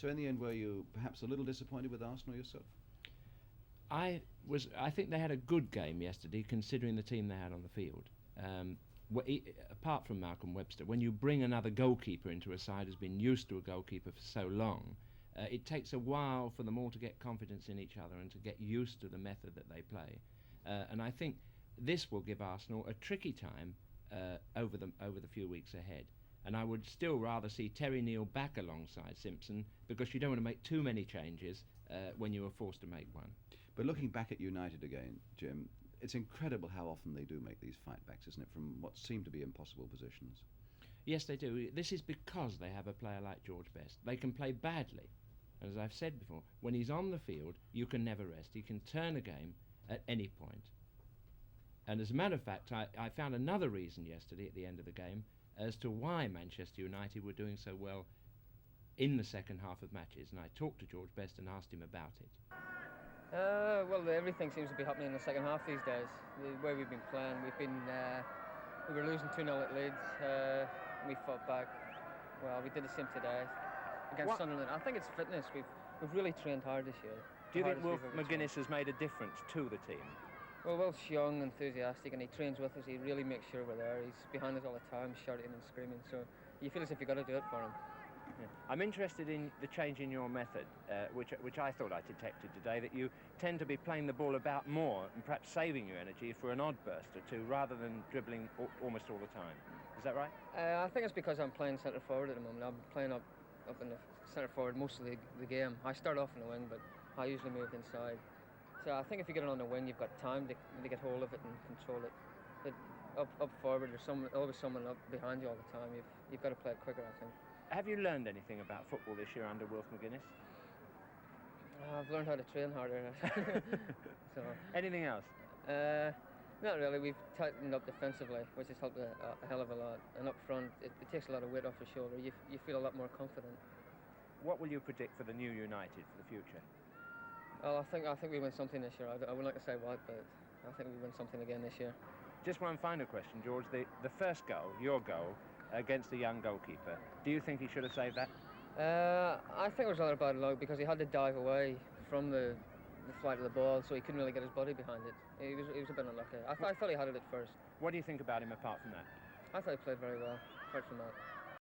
So in the end, were you perhaps a little disappointed with Arsenal yourself? I think they had a good game yesterday, considering the team they had on the field. Apart from Malcolm Webster, when you bring another goalkeeper into a side who's been used to a goalkeeper for so long, it takes a while for them all to get confidence in each other and to get used to the method that they play. And I think this will give Arsenal a tricky time over the few weeks ahead. And I would still rather see Terry Neal back alongside Simpson, because you don't want to make too many changes when you are forced to make one. But looking back at United again, Jim, it's incredible how often they do make these fight backs, isn't it, from what seem to be impossible positions? Yes, they do. This is because they have a player like George Best. They can play badly. And as I've said before, when he's on the field, you can never rest. He can turn a game at any point. And as a matter of fact, I found another reason yesterday at the end of the game as to why Manchester United were doing so well in the second half of matches, and I talked to George Best and asked him about it. Well, everything seems to be happening in the second half these days. The way we've been playing, we were losing 2-0 at Leeds. We fought back. Well, we did the same today against Sunderland. I think it's fitness. We've really trained hard this year. Do you think Wilf McGuinness has made a difference to the team? Well, Wilf's young, enthusiastic, and he trains with us. He really makes sure we're there. He's behind us all the time, shouting and screaming. So you feel as if you've got to do it for him. Yeah. I'm interested in the change in your method, which I thought I detected today, that you tend to be playing the ball about more and perhaps saving your energy for an odd burst or two rather than dribbling almost all the time. Is that right? I think it's because I'm playing centre forward at the moment. I'm playing up in the centre forward most of the game. I start off in the wing, but I usually move inside. So I think if you get it on the wing, you've got time to get hold of it and control it. But up forward, there's always someone up behind you all the time. You've got to play it quicker, I think. Have you learned anything about football this year under Wilf McGuinness? I've learned how to train harder. So anything else? Not really. We've tightened up defensively, which has helped a hell of a lot. And up front, it takes a lot of weight off your shoulder. You feel a lot more confident. What will you predict for the new United for the future? Well, I think we win something this year. I wouldn't like to say what, but I think we win something again this year. Just one final question, George. The first goal, your goal, against the young goalkeeper, do you think he should have saved that? I think it was a little bad luck because he had to dive away from the flight of the ball, so he couldn't really get his body behind it. He was a bit unlucky. I thought he had it at first. What do you think about him apart from that? I thought he played very well, apart from that.